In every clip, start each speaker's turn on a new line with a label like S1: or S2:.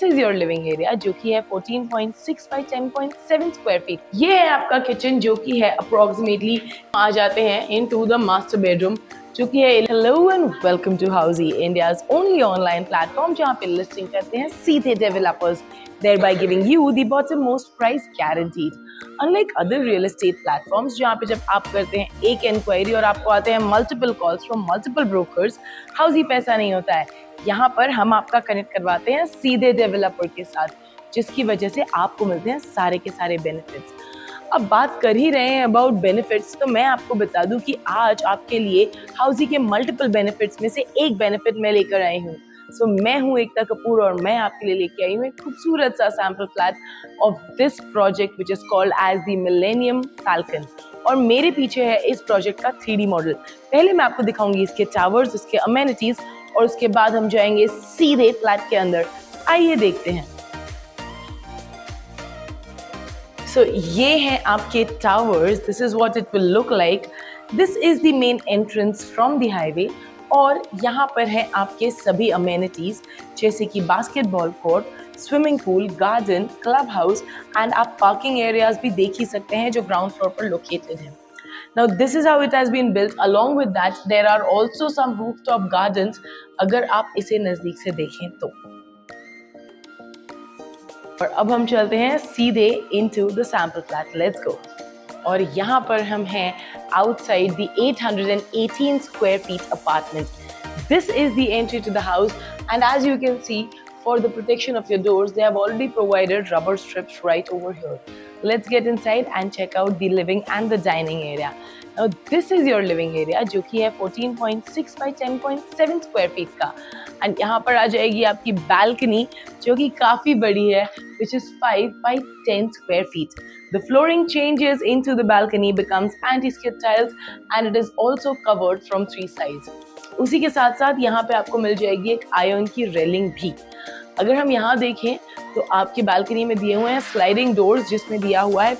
S1: Is your living area जो कि है 14.6 बाई 10.7 स्क्वायर फीट। ये है आपका किचन जो कि है अप्रोक्सीमेटली, आ जाते हैं इनटू द मास्टर बेडरूम जो कि है। Hello and welcome to Housiey, India's only online platform जहां पे लिस्टिंग करते हैं सीधे developers, thereby giving you the bottom most price guaranteed. Unlike other real estate platforms जहाँ पे जब आप करते हैं एक इंक्वायरी और आपको आते हैं multiple calls from multiple brokers, हाउसी पैसा नहीं होता है। यहाँ पर हम आपका कनेक्ट करवाते हैं सीधे डेवलपर के साथ, जिसकी वजह से आपको मिलते हैं सारे के सारे बेनिफिट्स। अब बात कर ही रहे हैं अबाउट बेनिफिट्स, तो मैं आपको बता दूं कि आज आपके लिए हाउसी के मल्टीपल बेनिफिट्स में से एक बेनिफिट मैं लेकर आई हूँ। सो मैं हूँ एकता कपूर और मैं आपके लिए लेके आई हूँ एक खूबसूरत सा sample flat of this project which is called as the millennium falcon. और मेरे पीछे है इस प्रोजेक्ट का 3D मॉडल। पहले मैं आपको दिखाऊंगी इसके टावर्स, इसके अमेनिटीज, और उसके बाद हम जाएंगे सीधे फ्लैट के अंदर। आइए देखते हैं। So ये हैं आपके towers. This is what it will look like. This is the main entrance from the highway और यहाँ पर है आपके सभी अमेनिटीज जैसे कि basketball court, swimming pool, garden, club house and आप पार्किंग एरियाज भी देख ही सकते हैं जो ग्राउंड फ्लोर पर लोकेटेड है। Now this is how it has been built. Along with that there are also some rooftop gardens अगर आप इसे नजदीक से देखें तो। और अब हम चलते हैं सीधे into the sample flat. Let's go. और यहाँ पर हम हैं outside the 818 square feet apartment. This is the entry to the house and as you can see, for the protection of your doors, they have already provided rubber strips right over here. Let's get inside and check out the living and the dining area. Now this is your living area जो कि है 14.6 by 10.7 square feet का। and यहाँ पर आ जाएगी आपकी balcony जो कि काफी बड़ी है which is 5 by 10 square feet. The flooring changes into the balcony becomes anti-skid tiles and it is also covered from 3 sides. उसी के साथ साथ यहाँ पे आपको मिल जाएगी एक आयरन की रेलिंग भी। अगर हम यहाँ देखें तो आपकी बालकनी में दिए हुए हैं स्लाइडिंग डोर्स जिसमें दिया हुआ है।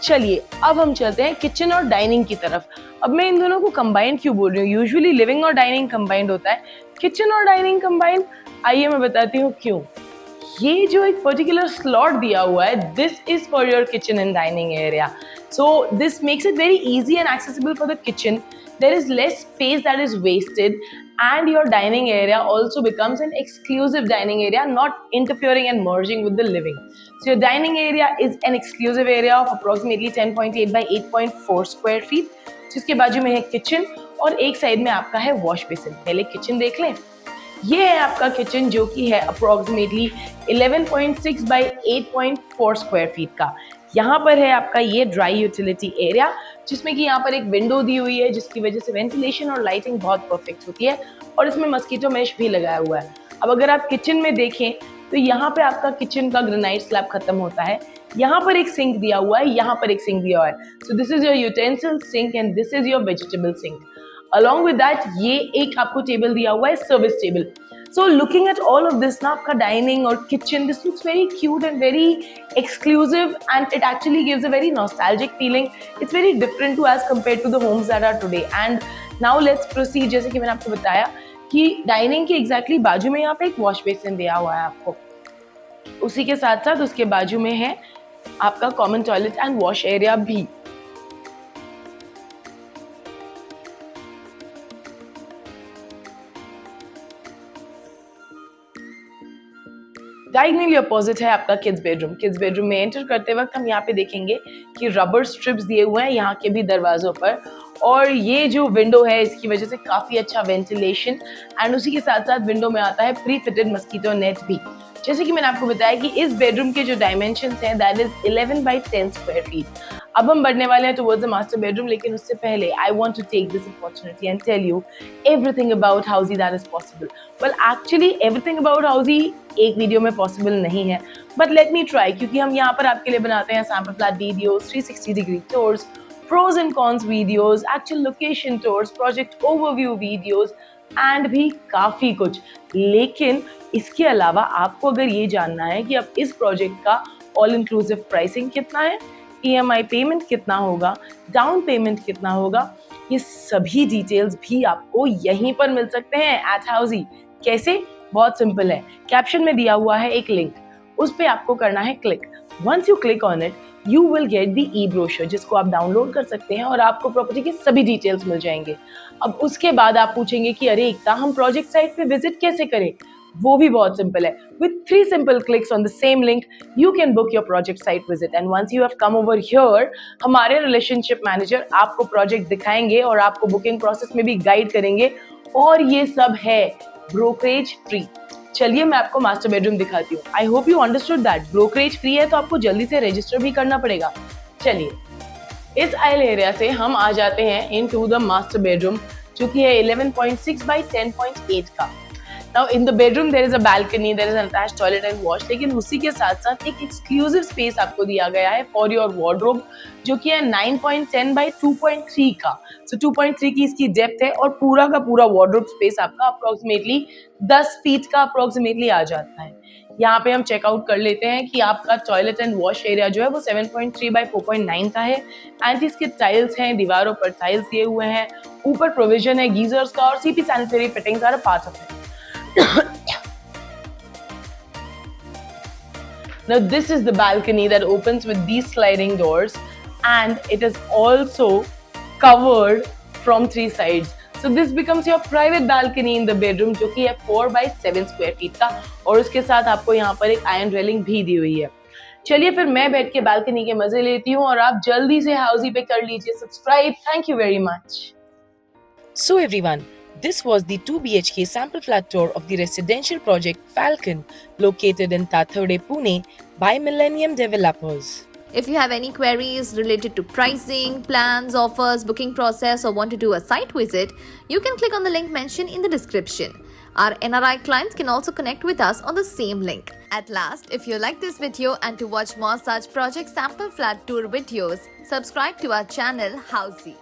S1: चलिए अब हम चलते हैं किचन और डाइनिंग की तरफ। अब मैं इन दोनों को कंबाइंड क्यों बोल रही हूँ? यूजुअली लिविंग और डाइनिंग कंबाइंड होता है, किचन और डाइनिंग कंबाइंड। आइए मैं बताती हूँ क्यों। ये जो एक पर्टिकुलर स्लॉट दिया हुआ है, this is for your kitchen and dining area. So this makes it very easy and accessible for the kitchen. There is less space that is wasted and your dining area also becomes an exclusive dining area, not interfering and merging with the living. So your dining area is an exclusive area of approximately 10.8 by 8.4 square feet, जिसके बाजू में है kitchen और एक side में आपका है wash basin. पहले किचन देख लें। ये है आपका किचन जो कि है अप्रोक्सीमेटली 11.6 बाई 8.4 स्क्वायर फीट का। यहाँ पर है आपका ये ड्राई यूटिलिटी एरिया जिसमें कि यहाँ पर एक विंडो दी हुई है जिसकी वजह से वेंटिलेशन और लाइटिंग बहुत परफेक्ट होती है और इसमें मस्कीटो मेश भी लगाया हुआ है। अब अगर आप किचन में देखें तो यहाँ पे आपका किचन का ग्रेनाइट स्लैब खत्म होता है। यहाँ पर एक सिंक दिया हुआ है, यहाँ पर एक सिंक दिया हुआ है। So this is your utensil sink and this is your vegetable sink. Along with that ये एक आपको टेबल दिया हुआ है, service table. So looking at all of this ना, आपका डाइनिंग और kitchen, this looks very cute and very exclusive and it actually gives a very nostalgic feeling. It's very different to as compared to the homes that are today. And now let's proceed. जैसे कि मैंने आपको बताया कि dining के exactly बाजू में यहाँ पे एक वॉश बेसिन दिया हुआ है आपको। उसी के साथ साथ उसके बाजू में है आपका common toilet and wash area भी। डायगोनली अपोजिट है आपका किड्स बेडरूम। किड्स बेडरूम में एंटर करते वक्त हम यहाँ पे देखेंगे कि रबर स्ट्रिप्स दिए हुए हैं यहाँ के भी दरवाजों पर और ये जो विंडो है इसकी वजह से काफ़ी अच्छा वेंटिलेशन एंड उसी के साथ साथ विंडो में आता है प्री फिटेड मस्कीटो नेट भी। जैसे कि मैंने आपको बताया कि इस बेडरूम के जो डायमेंशंस हैं that is 11 by 10 square feet. अब हम बढ़ने वाले हैं टुवर्ड्स द मास्टर बेडरूम, लेकिन उससे पहले I want to take this opportunity and tell you everything about Housiey that is possible. Well actually everything about Housiey एक वीडियो में पॉसिबल नहीं है, बट लेट मी ट्राई, क्योंकि हम यहाँ पर आपके लिए बनाते हैं sample flat videos, 360 degree tours, pros and cons videos, actual location tours, project overview videos and भी काफ़ी कुछ। लेकिन इसके अलावा आपको अगर ये जानना है कि अब इस प्रोजेक्ट का ऑल इंक्लूसिव प्राइसिंग कितना है, EMI पेमेंट कितना होगा, डाउन पेमेंट कितना होगा, ये सभी डिटेल्स भी आपको यहीं पर मिल सकते हैं एट हाउसी। कैसे? बहुत सिंपल है। कैप्शन में दिया हुआ है एक लिंक, उस पे आपको करना है click. Once you click on it you will get the e brochure, जिसको आप डाउनलोड कर सकते हैं और आपको प्रॉपर्टी के सभी डिटेल्स मिल जाएंगे। अब उसके बाद आप पूछेंगे कि अरे एकता, हम प्रोजेक्ट साइट पे विजिट कैसे करें? वो भी बहुत सिंपल है। With 3 simple clicks on the same link, you can book your project site visit. And once you have come over here, हमारे रिलेशनशिप मैनेजर आपको प्रोजेक्ट दिखाएंगे और आपको बुकिंग प्रोसेस में भी गाइड करेंगे, और ये सब है ब्रोकरेज फ्री। चलिए मैं आपको मास्टर बेडरूम दिखाती हूँ। I hope you understood that brokerage free है तो आपको जल्दी से रजिस्टर भी करना पड़ेगा। चलिए इस आइल एरिया से हम आ जाते हैं इनटू द मास्टर बेडरूम, जो कि है 11.6 by 10.8 का। Now in the bedroom there is a balcony, there is an attached toilet and wash, लेकिन उसी के साथ साथ एक एक्सक्लूसिव स्पेस आपको दिया गया है फॉर योर वार्डरोब, जो कि है 9.10 by 2.3 का। So 2.3 की इसकी डेप्थ है और पूरा का पूरा वार्डरोब स्पेस आपका अप्रोक्सीमेटली 10 फीट का अप्रोक्सीमेटली आ जाता है। यहाँ पे हम चेकआउट कर लेते हैं कि आपका टॉयलेट एंड वॉश एरिया जो है वो 7.3 by 4.9 का है। एंड इसके टाइल्स हैं, दीवारों पर टाइल्स दिए हुए हैं, ऊपर प्रोविजन है गीजर्स का और CP sanitary fittings are a part of it. Now this is the balcony that opens with these sliding doors and it is also covered from 3 sides. So this becomes your private balcony in the bedroom, जो कि है 4 by 7 square feet का, और उसके साथ आपको यहाँ पर एक आयरन रेलिंग भी दी हुई है। चलिए फिर मैं बैठ के बालकनी के मजे लेती हूँ और आप जल्दी से हाउसी पे कर लीजिए subscribe. Thank you very much. So everyone, this was the 2 BHK sample flat tour of the residential project Falcon, located in Tathode, Pune, by Millennium Developers.
S2: If you have any queries related to pricing, plans, offers, booking process, or want to do a site visit, you can click on the link mentioned in the description. Our NRI clients can also connect with us on the same link. At last, if you like this video and to watch more such project sample flat tour videos, subscribe to our channel Housey.